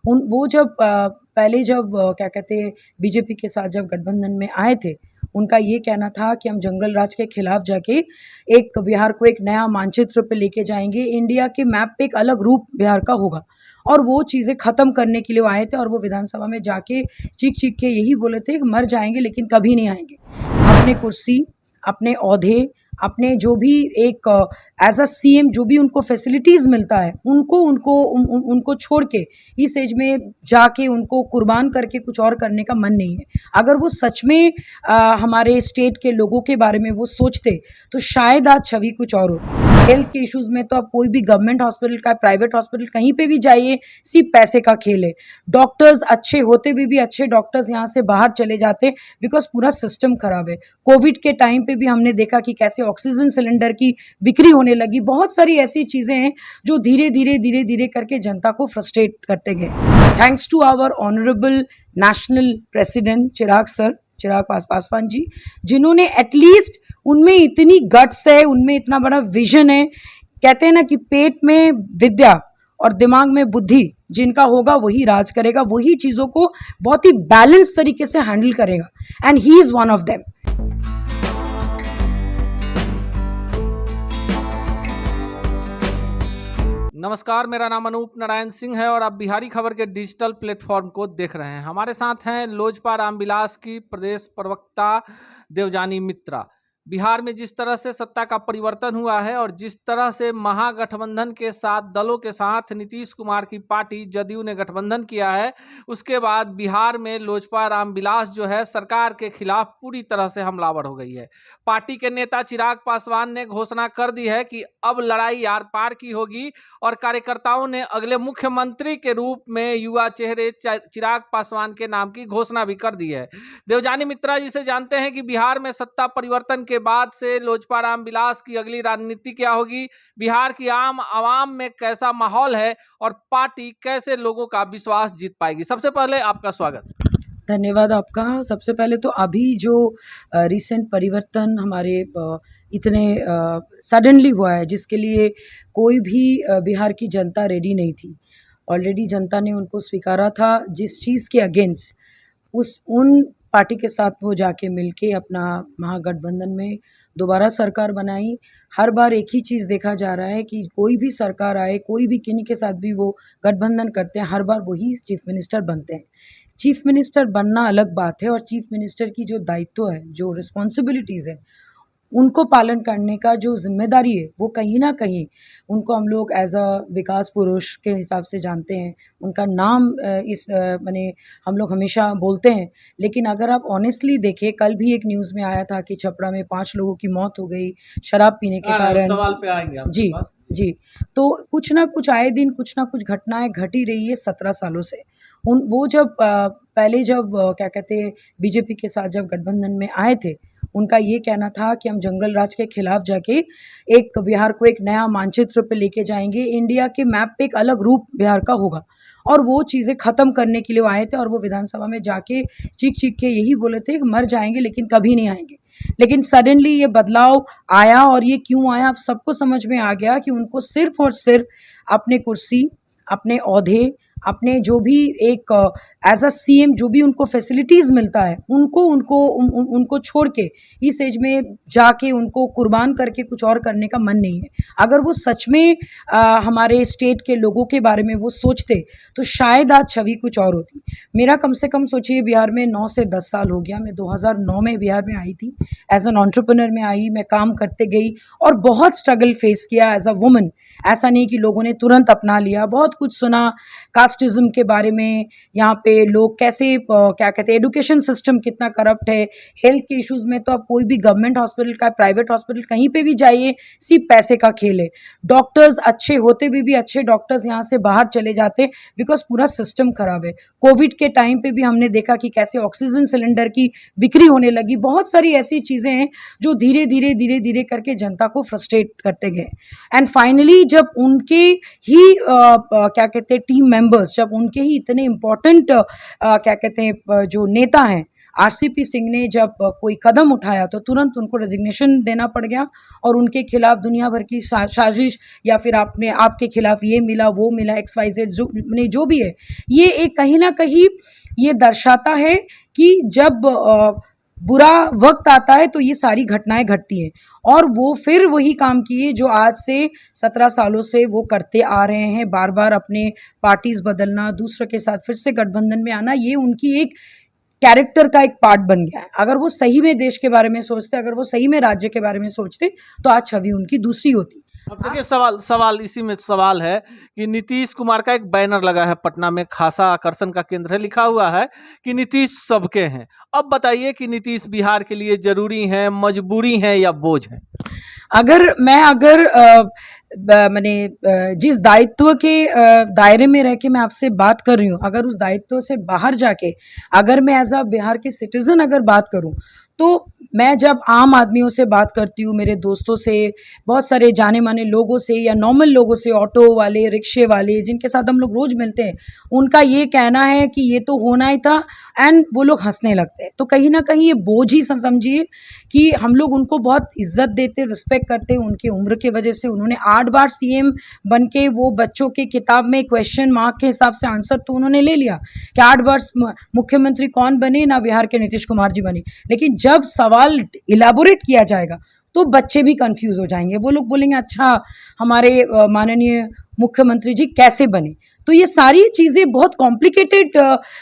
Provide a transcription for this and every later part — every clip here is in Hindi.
वो जब पहले जब क्या कहते हैं बीजेपी के साथ जब गठबंधन में आए थे, उनका ये कहना था कि हम जंगल राज के खिलाफ जाके एक बिहार को एक नया मानचित्र पे लेके जाएंगे, इंडिया के मैप पे एक अलग रूप बिहार का होगा। और वो चीज़ें ख़त्म करने के लिए वो आए थे और वो विधानसभा में जाके चीख के यही बोले थे कि मर जाएंगे लेकिन कभी नहीं आएंगे। अपने कुर्सी, अपने ओहदे, अपने जो भी एक एज अ सीएम जो भी उनको फैसिलिटीज़ मिलता है उनको छोड़ के इस एज में जाके उनको कुर्बान करके कुछ और करने का मन नहीं है। अगर वो सच में हमारे स्टेट के लोगों के बारे में वो सोचते तो शायद आज छवि कुछ और होती। हेल्थ के इश्यूज़ में तो आप कोई भी गवर्नमेंट हॉस्पिटल का, प्राइवेट हॉस्पिटल कहीं पे भी जाइए, सिर्फ पैसे का खेल है। डॉक्टर्स अच्छे होते हुए भी अच्छे डॉक्टर्स यहाँ से बाहर चले जाते बिकॉज पूरा सिस्टम खराब है। कोविड के टाइम पे भी हमने देखा कि कैसे ऑक्सीजन सिलेंडर की बिक्री होने लगी। बहुत सारी ऐसी चीज़ें हैं जो धीरे धीरे करके जनता को फ्रस्ट्रेट करते गए। Thanks to our honourable national president Chirag Paswan ji, जिन्होंने एटलीस्ट उनमें इतनी गट्स है, उनमें इतना बड़ा विजन है। कहते हैं ना कि पेट में विद्या और दिमाग में बुद्धि जिनका होगा वही राज करेगा, वही चीज़ों को बहुत ही बैलेंस तरीके से हैंडल करेगा, and he is one of them. नमस्कार, मेरा नाम अनूप नारायण सिंह है और आप बिहारी खबर के डिजिटल प्लेटफॉर्म को देख रहे हैं। हमारे साथ हैं लोजपा रामविलास की प्रदेश प्रवक्ता देवजानी मित्रा। बिहार में जिस तरह से सत्ता का परिवर्तन हुआ है और जिस तरह से महागठबंधन के साथ दलों के साथ नीतीश कुमार की पार्टी जदयू ने गठबंधन किया है, उसके बाद बिहार में लोजपा रामविलास जो है सरकार के खिलाफ पूरी तरह से हमलावर हो गई है। पार्टी के नेता चिराग पासवान ने घोषणा कर दी है कि अब लड़ाई आर पार की होगी और कार्यकर्ताओं ने अगले मुख्यमंत्री के रूप में युवा चेहरे चिराग पासवान के नाम की घोषणा भी कर दी है। देवजानी मित्रा जी से जानते हैं कि बिहार में सत्ता परिवर्तन के बाद से लोजपा रामविलास की अगली रणनीति क्या होगी, बिहार की आम आवाम में कैसा माहौल है और पार्टी कैसे लोगों का विश्वास जीत पाएगी। सबसे पहले आपका स्वागत। धन्यवाद आपका। सबसे पहले तो अभी जो रिसेंट परिवर्तन हमारे इतने सडनली हुआ है, जिसके लिए कोई भी बिहार की जनता रेडी नहीं थी। ऑलरेडी जनता ने उनको स्वीकारा था, जिस चीज़ के अगेंस्ट उन पार्टी के साथ वो जाके मिलके अपना महागठबंधन में दोबारा सरकार बनाई। हर बार एक ही चीज़ देखा जा रहा है कि कोई भी सरकार आए, कोई भी किन्हीं के साथ भी वो गठबंधन करते हैं, हर बार वही चीफ मिनिस्टर बनते हैं। चीफ मिनिस्टर बनना अलग बात है और चीफ मिनिस्टर की जो दायित्व है, जो रिस्पॉन्सिबिलिटीज़ है, उनको पालन करने का जो जिम्मेदारी है, वो कहीं ना कहीं उनको हम लोग एज अ विकास पुरुष के हिसाब से जानते हैं। उनका नाम माने हम लोग हमेशा बोलते हैं, लेकिन अगर आप ऑनेस्टली देखें, कल भी एक न्यूज़ में आया था कि छपरा में 5 लोगों की मौत हो गई शराब पीने के कारण। सवाल पे आएंगे जी जी। तो कुछ ना कुछ आए दिन कुछ ना कुछ घटनाएं घट ही रही है 17 सालों से। वो जब पहले जब क्या कहते हैं बीजेपी के साथ जब गठबंधन में आए थे, उनका ये कहना था कि हम जंगल राज के खिलाफ जाके एक बिहार को एक नया मानचित्र पे लेके जाएंगे, इंडिया के मैप पे एक अलग रूप बिहार का होगा। और वो चीज़ें ख़त्म करने के लिए वो आए थे और वो विधानसभा में जाके चीख के यही बोले थे कि मर जाएंगे लेकिन कभी नहीं आएंगे। लेकिन सडनली ये बदलाव आया, और ये क्यों आया आप सबको समझ में आ गया कि उनको सिर्फ और सिर्फ अपने कुर्सी, अपने ओहदे, अपने जो भी एक एज अ सीएम जो भी उनको फैसिलिटीज़ मिलता है उनको छोड़ के इस एज में जाके उनको कुर्बान करके कुछ और करने का मन नहीं है। अगर वो सच में हमारे स्टेट के लोगों के बारे में वो सोचते तो शायद आज छवि कुछ और होती। मेरा कम से कम सोचिए, बिहार में 9 से 10 साल हो गया। मैं 2009 में बिहार में आई थी, एज एन एंटरप्रेन्योर में आई। मैं काम करते गई और बहुत स्ट्रगल फेस किया एज अ वुमन। ऐसा नहीं कि लोगों ने तुरंत अपना लिया, बहुत कुछ सुना कास्टिज्म के बारे में, यहाँ पे लोग कैसे क्या कहते हैं, एजुकेशन सिस्टम कितना करप्ट है। हेल्थ के इश्यूज़ में तो आप कोई भी गवर्नमेंट हॉस्पिटल का, प्राइवेट हॉस्पिटल कहीं पे भी जाइए, सिर्फ पैसे का खेल है। डॉक्टर्स अच्छे होते हुए भी अच्छे डॉक्टर्स यहाँ से बाहर चले जाते बिकॉज पूरा सिस्टम खराब है। कोविड के टाइम पे भी हमने देखा कि कैसे ऑक्सीजन सिलेंडर की बिक्री होने लगी। बहुत सारी ऐसी चीज़ें हैं जो धीरे धीरे करके जनता को फ्रस्ट्रेट करते गए। एंड फाइनली जब उनके ही क्या कहते हैं टीम मेंबर्स, जब उनके ही इतने इम्पोर्टेंट क्या कहते हैं जो नेता हैं, आरसीपी सिंह ने जब कोई कदम उठाया तो तुरंत उनको रेजिग्नेशन देना पड़ गया और उनके खिलाफ दुनिया भर की साजिश या फिर आपके खिलाफ ये मिला वो मिला XYZ जो भी है, ये एक कहीं ना कहीं ये दर्शाता है कि जब बुरा वक्त आता है तो ये सारी घटनाएं घटती हैं और वो फिर वही काम किए जो आज से 17 सालों से वो करते आ रहे हैं, बार बार अपने पार्टीज बदलना, दूसरों के साथ फिर से गठबंधन में आना, ये उनकी एक कैरेक्टर का एक पार्ट बन गया है। अगर वो सही में देश के बारे में सोचते, अगर वो सही में राज्य के बारे में सोचते तो आज छवि उनकी दूसरी होती। अब देखिए सवाल इसी में सवाल है कि नीतीश कुमार का एक बैनर लगा है पटना में, खासा आकर्षण का केंद्र है, लिखा हुआ है कि नीतीश सबके हैं। अब बताइए कि नीतीश बिहार के लिए जरूरी है, मजबूरी है या बोझ है? अगर मैंने जिस दायित्व के दायरे में रह के मैं आपसे बात कर रही हूँ, अगर उस दायित्व से बाहर जाके अगर मैं एज अ बिहार के सिटीजन अगर बात करूँ, तो मैं जब आम आदमियों से बात करती हूँ, मेरे दोस्तों से, बहुत सारे जाने माने लोगों से या नॉर्मल लोगों से, ऑटो वाले, रिक्शे वाले, जिनके साथ हम लोग रोज मिलते हैं, उनका ये कहना है कि ये तो होना ही था, एंड वो लोग हंसने लगते हैं। तो कहीं ना कहीं ये बोझ ही समझिए कि हम लोग उनको बहुत इज्जत देते, रिस्पेक्ट करते हैं, उनकी उम्र की वजह से उन्होंने 8 बार CM बन के वो बच्चों के किताब में क्वेश्चन मार्क के हिसाब से आंसर तो उन्होंने ले लिया कि 8 बार मुख्यमंत्री कौन बने, ना बिहार के नीतीश कुमार जी बने। लेकिन जब सवाल इलाबोरेट किया जाएगा तो बच्चे भी कंफ्यूज हो जाएंगे, वो लोग बोलेंगे अच्छा हमारे माननीय मुख्यमंत्री जी कैसे बने। तो ये सारी चीज़ें बहुत कॉम्प्लिकेटेड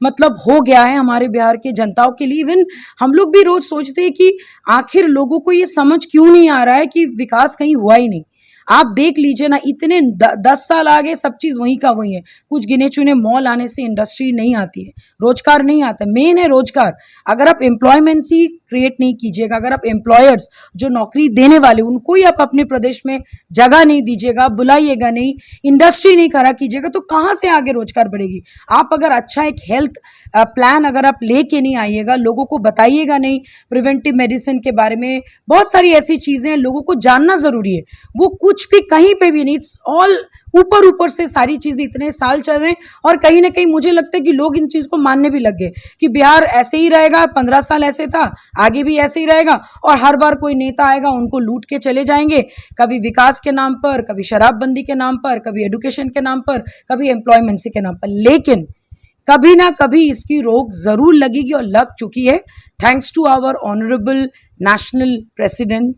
मतलब हो गया है हमारे बिहार के जनताओं के लिए। इवन हम लोग भी रोज सोचते हैं कि आखिर लोगों को ये समझ क्यों नहीं आ रहा है कि विकास कहीं हुआ ही नहीं। आप देख लीजिए ना, इतने 10 साल आगे सब चीज़ वहीं का वहीं है। कुछ गिने चुने मॉल आने से इंडस्ट्री नहीं आती है, रोजगार नहीं आता। मेन है रोजगार। अगर आप एम्प्लॉयमेंट ही क्रिएट नहीं कीजिएगा, अगर आप एम्प्लॉयर्स जो नौकरी देने वाले उनको ही आप अपने प्रदेश में जगह नहीं दीजिएगा, बुलाइएगा नहीं, इंडस्ट्री नहीं खड़ा कीजिएगा, तो कहाँ से आगे रोजगार बढ़ेगी? आप अगर अच्छा एक हेल्थ प्लान अगर आप लेके नहीं आइएगा, लोगों को बताइएगा नहीं प्रिवेंटिव मेडिसिन के बारे में, बहुत सारी ऐसी चीजें हैं लोगों को जानना जरूरी है। वो कुछ भी कहीं पे भी नहीं, इट्स ऑल ऊपर से सारी चीजें इतने साल चल रहे हैं और कहीं ना कहीं मुझे लगता है कि लोग इन चीज को मानने भी लग गए कि बिहार ऐसे ही रहेगा, 15 साल ऐसे था, आगे भी ऐसे ही रहेगा और हर बार कोई नेता आएगा उनको लूट के चले जाएंगे, कभी विकास के नाम पर, कभी शराबबंदी के नाम पर, कभी एजुकेशन के नाम पर, कभी एम्प्लॉयमेंट के नाम पर। लेकिन कभी ना कभी इसकी रोक जरूर लगेगी और लग चुकी है, thanks to our honourable national president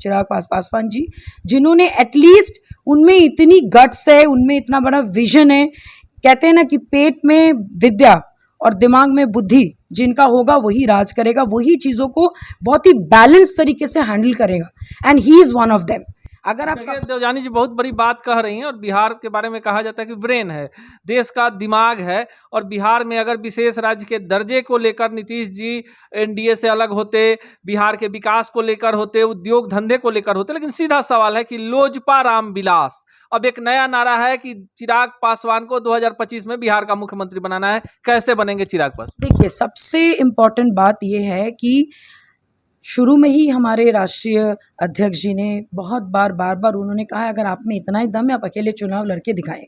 Chirag Paswan ji, जिन्होंने एटलीस्ट उनमें इतनी गट्स है, उनमें इतना बड़ा विजन है। कहते हैं ना कि पेट में विद्या और दिमाग में बुद्धि जिनका होगा वही राज करेगा, वही चीजों को बहुत ही बैलेंस तरीके से हैंडल करेगा, and he is one of them. अगर आप देवजानी जी बहुत बड़ी बात कह रही हैं और बिहार के बारे में कहा जाता है कि ब्रेन है, देश का दिमाग है, और बिहार में अगर विशेष राज्य के दर्जे को लेकर नीतीश जी NDA से अलग होते, बिहार के विकास को लेकर होते, उद्योग धंधे को लेकर होते, लेकिन सीधा सवाल है कि लोजपा राम विलास, अब एक नया नारा है कि चिराग पासवान को 2025 में बिहार का मुख्यमंत्री बनाना है। कैसे बनेंगे चिराग पासवान? देखिए, सबसे इम्पोर्टेंट बात यह है कि शुरू में ही हमारे राष्ट्रीय अध्यक्ष जी ने बहुत बार उन्होंने कहा अगर आप में इतना ही दम है आप अकेले चुनाव लड़के दिखाएं।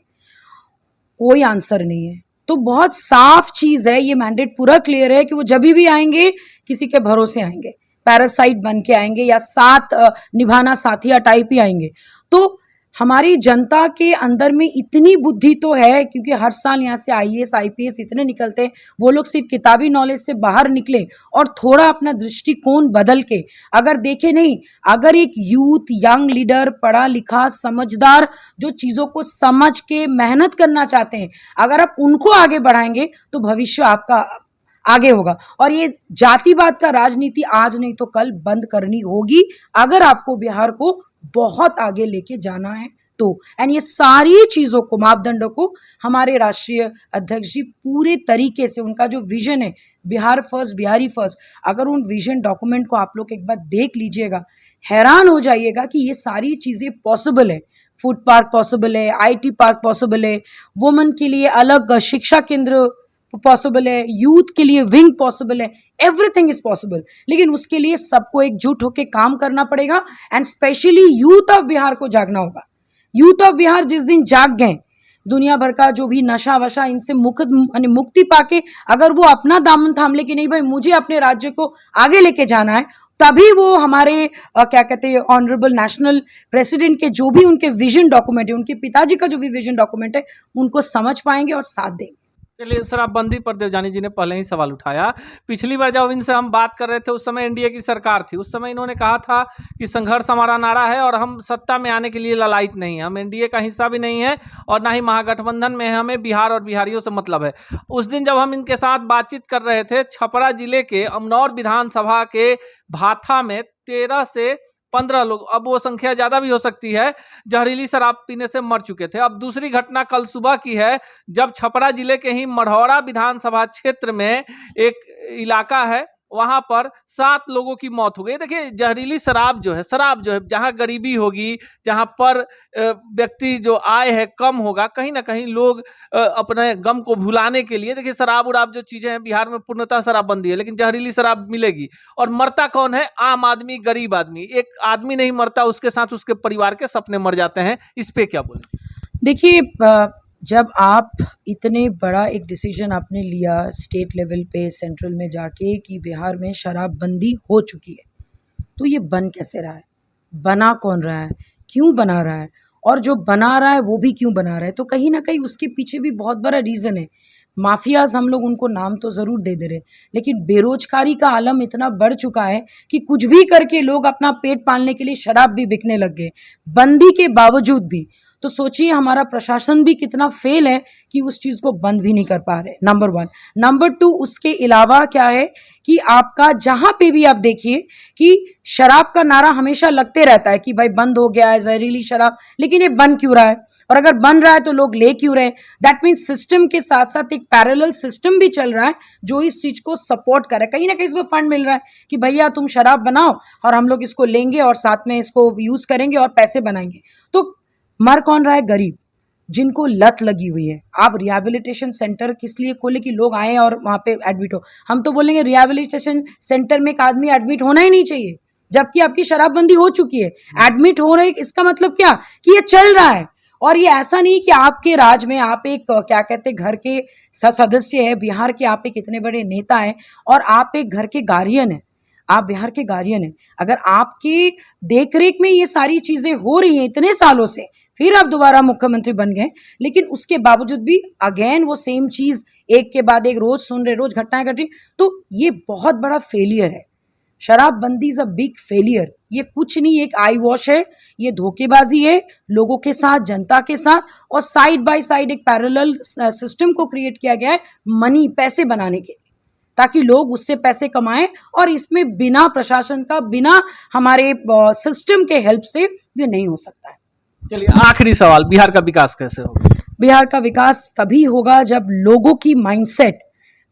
कोई आंसर नहीं है, तो बहुत साफ चीज है, ये मैंडेट पूरा क्लियर है कि वो जब भी आएंगे किसी के भरोसे आएंगे, पैरासाइट बन के आएंगे या साथ निभाना साथिया टाइप ही आएंगे। तो हमारी जनता के अंदर में इतनी बुद्धि तो है, क्योंकि हर साल यहाँ से IAS IPS इतने निकलते हैं, वो लोग सिर्फ किताबी नॉलेज से बाहर निकले और थोड़ा अपना दृष्टिकोण बदल के अगर देखे नहीं, अगर एक यूथ यंग लीडर पढ़ा लिखा समझदार जो चीज़ों को समझ के मेहनत करना चाहते हैं, अगर आप उनको आगे बढ़ाएंगे तो भविष्य आपका आगे होगा। और ये जातिवाद का राजनीति आज नहीं तो कल बंद करनी होगी अगर आपको बिहार को बहुत आगे लेके जाना है तो। एंड ये सारी चीजों को, मापदंडों को हमारे राष्ट्रीय अध्यक्ष जी पूरे तरीके से, उनका जो विजन है बिहार फर्स्ट बिहारी फर्स्ट, अगर उन विजन डॉक्यूमेंट को आप लोग एक बार देख लीजिएगा, हैरान हो जाइएगा कि ये सारी चीजें पॉसिबल है। फूड पार्क पॉसिबल है, IT पार्क पॉसिबल है, वुमेन के लिए अलग शिक्षा केंद्र पॉसिबल है, यूथ के लिए विंग पॉसिबल है, एवरीथिंग इज पॉसिबल। लेकिन उसके लिए सबको एकजुट होकर काम करना पड़ेगा, and specially youth of Bihar को जागना होगा। यूथ ऑफ बिहार जिस दिन जाग गए दुनिया भर का जो भी नशा वशा इनसे मुक्ति पाके अगर वो अपना दामन थाम ले कि नहीं भाई मुझे अपने राज्य को आगे लेके जाना है, तभी वो हमारे क्या कहते हैं ऑनरेबल नेशनल प्रेसिडेंट के जो भी उनके विजन डॉक्यूमेंट है, उनके पिताजी का जो भी विजन डॉक्यूमेंट है, उनको समझ पाएंगे और साथ देंगे। चलिए, शराबबंदी पर देवजानी जी ने पहले ही सवाल उठाया। पिछली बार जब इनसे हम बात कर रहे थे उस समय एनडीए की सरकार थी, उस समय इन्होंने कहा था कि संघर्ष हमारा नारा है और हम सत्ता में आने के लिए ललायत नहीं है, हम एनडीए का हिस्सा भी नहीं है और ना ही महागठबंधन में है, हमें बिहार और बिहारियों से मतलब है। उस दिन जब हम इनके साथ बातचीत कर रहे थे, छपरा जिले के अमनौर विधानसभा के भाथा में 13 से 15 लोग, अब वो संख्या ज्यादा भी हो सकती है, जहरीली शराब पीने से मर चुके थे। अब दूसरी घटना कल सुबह की है, जब छपरा जिले के ही मढ़ौरा विधानसभा क्षेत्र में एक इलाका है, वहां पर 7 लोगों की मौत हो गई। देखिए, जहरीली शराब जो है जहां गरीबी होगी, जहां पर व्यक्ति जो आय है कम होगा, कहीं ना कहीं लोग अपने गम को भुलाने के लिए, देखिए शराब उराब जो चीजें हैं, बिहार में पूर्णतः शराबबंदी है, लेकिन जहरीली शराब मिलेगी। और मरता कौन है? आम आदमी, गरीब आदमी। एक आदमी नहीं मरता, उसके साथ उसके परिवार के सपने मर जाते हैं। इस पे क्या बोले? देखिए, जब आप इतने बड़ा एक डिसीजन आपने लिया स्टेट लेवल पे, सेंट्रल में जाके कि बिहार में शराबबंदी हो चुकी है, तो ये बन कैसे रहा है? बना कौन रहा है? क्यों बना रहा है? और जो बना रहा है वो भी क्यों बना रहा है? तो कहीं ना कहीं उसके पीछे भी बहुत बड़ा रीज़न है। माफियाज, हम लोग उनको नाम तो ज़रूर दे दे रहे, लेकिन बेरोजगारी का आलम इतना बढ़ चुका है कि कुछ भी करके लोग अपना पेट पालने के लिए शराब भी बिकने लग गए, बंदी के बावजूद भी। तो सोचिए हमारा प्रशासन भी कितना फेल है कि उस चीज़ को बंद भी नहीं कर पा रहे, नंबर 1। नंबर 2, उसके अलावा क्या है कि आपका जहाँ पे भी आप देखिए कि शराब का नारा हमेशा लगते रहता है कि भाई बंद हो गया है जहरीली शराब, लेकिन ये बन क्यों रहा है? और अगर बन रहा है तो लोग ले क्यों रहे? दैट मीन्स सिस्टम के साथ साथ एक पैरेलल सिस्टम भी चल रहा है जो इस चीज को सपोर्ट करे। कहीं ना कहीं इसको फंड मिल रहा है कि भैया तुम शराब बनाओ और हम लोग इसको लेंगे और साथ में इसको यूज करेंगे और पैसे बनाएंगे। तो मर कौन रहा है? गरीब, जिनको लत लगी हुई है। आप रिहैबिलिटेशन सेंटर किस लिए खोले कि लोग आए और वहां पे एडमिट हो? हम तो बोलेंगे रिहैबिलिटेशन सेंटर में एक आदमी एडमिट होना ही नहीं चाहिए, जबकि आपकी शराबबंदी हो चुकी है। एडमिट हो रहे, इसका मतलब क्या कि ये चल रहा है। और ये ऐसा नहीं कि आपके राज में आप एक क्या कहते घर के सदस्य है, बिहार के आप एक इतने बड़े नेता हैं और आप एक घर के गार्जियन हैं, आप बिहार के गार्जियन हैं। अगर आपकी देखरेख में ये सारी चीजें हो रही हैं इतने सालों से, फिर आप दोबारा मुख्यमंत्री बन गए, लेकिन उसके बावजूद भी अगेन वो सेम चीज एक के बाद एक रोज सुन रहे, रोज घटनाएं घट रही, तो ये बहुत बड़ा फेलियर है। शराबबंदी इज अ बिग फेलियर। ये कुछ नहीं, एक आई वॉश है, ये धोखेबाजी है लोगों के साथ, जनता के साथ, और साइड बाय साइड एक पैरेलल सिस्टम को क्रिएट किया गया है मनी, पैसे बनाने के, ताकि लोग उससे पैसे कमाएं। और इसमें बिना प्रशासन का, बिना हमारे सिस्टम के हेल्प से ये नहीं हो सकता है। चलिए, आखिरी सवाल, बिहार का विकास कैसे होगा? बिहार का विकास तभी होगा जब लोगों की माइंडसेट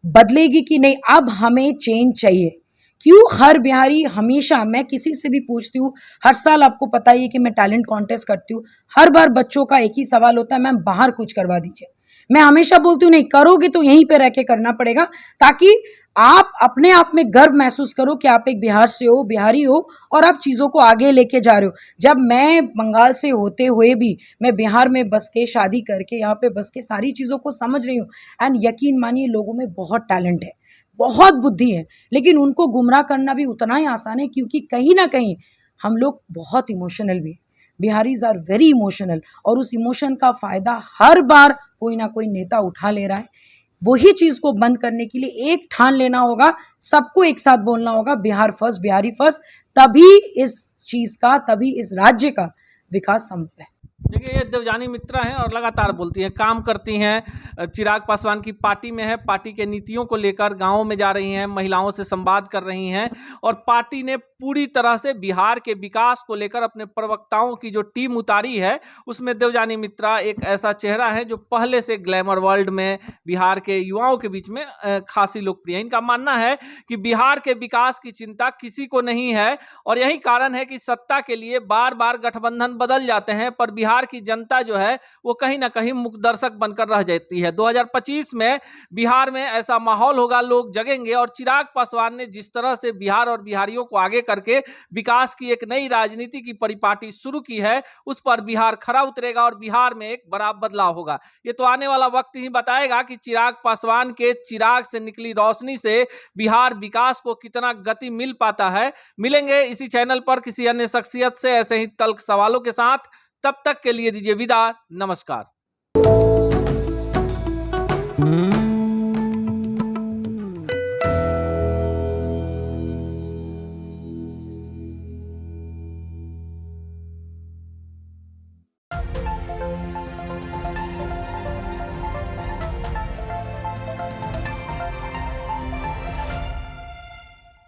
बदलेगी कि नहीं अब हमें चेंज चाहिए। क्यों हर बिहारी हमेशा, मैं किसी से भी पूछती हूँ, हर साल आपको पता ही है कि मैं टैलेंट कॉन्टेस्ट करती हूँ, हर बार बच्चों का एक ही सवाल होता है, मैम बाहर कुछ करवा दीजिए। मैं हमेशा बोलती हूँ नहीं, करोगे तो यहीं पे रह के करना पड़ेगा, ताकि आप अपने आप में गर्व महसूस करो कि आप एक बिहार से हो, बिहारी हो, और आप चीज़ों को आगे लेके जा रहे हो। जब मैं बंगाल से होते हुए भी मैं बिहार में बस के, शादी करके यहाँ पे बस के सारी चीज़ों को समझ रही हूँ, एंड यकीन मानिए लोगों में बहुत टैलेंट है, बहुत बुद्धि है, लेकिन उनको गुमराह करना भी उतना ही आसान है, क्योंकि कहीं ना कहीं हम लोग बहुत इमोशनल भी हैं। बिहारीज आर वेरी इमोशनल, और उस इमोशन का फायदा हर बार कोई ना कोई नेता उठा ले रहा है। वही चीज को बंद करने के लिए एक ठान लेना होगा, सबको एक साथ बोलना होगा, बिहार फर्स्ट, बिहारी फर्स्ट, तभी इस चीज का, तभी इस राज्य का विकास संभव है। देखिए, ये देवजानी मित्रा हैं और लगातार बोलती हैं, काम करती हैं, चिराग पासवान की पार्टी में है, पार्टी के नीतियों को लेकर गांवों में जा रही हैं, महिलाओं से संवाद कर रही हैं, और पार्टी ने पूरी तरह से बिहार के विकास को लेकर अपने प्रवक्ताओं की जो टीम उतारी है, उसमें देवजानी मित्रा एक ऐसा चेहरा है जो पहले से ग्लैमर वर्ल्ड में बिहार के युवाओं के बीच में खासी लोकप्रिय है। इनका मानना है कि बिहार के विकास की चिंता किसी को नहीं है, और यही कारण है कि सत्ता के लिए बार बार गठबंधन बदल जाते हैं, पर बिहार की जनता जो है वो कहीं ना कहीं मूक दर्शक बनकर रह जाती है। 2025 में बिहार में ऐसा माहौल होगा, लोग जगेंगे, और चिराग पासवान ने जिस तरह से बिहार और बिहारियों को आगे करके विकास की एक नई राजनीति की परिपाटी शुरू की है, उस पर बिहार खरा उतरेगा और बिहार में एक बड़ा बदलाव होगा। ये तो आने वाला वक्त ही बताएगा कि चिराग पासवान के चिराग से निकली रोशनी से बिहार विकास को कितना गति मिल पाता है। मिलेंगे इसी चैनल पर किसी अन्य शख्सियत से ऐसे ही तल्ख सवालों के साथ। तब तक के लिए दीजिए विदा। नमस्कार।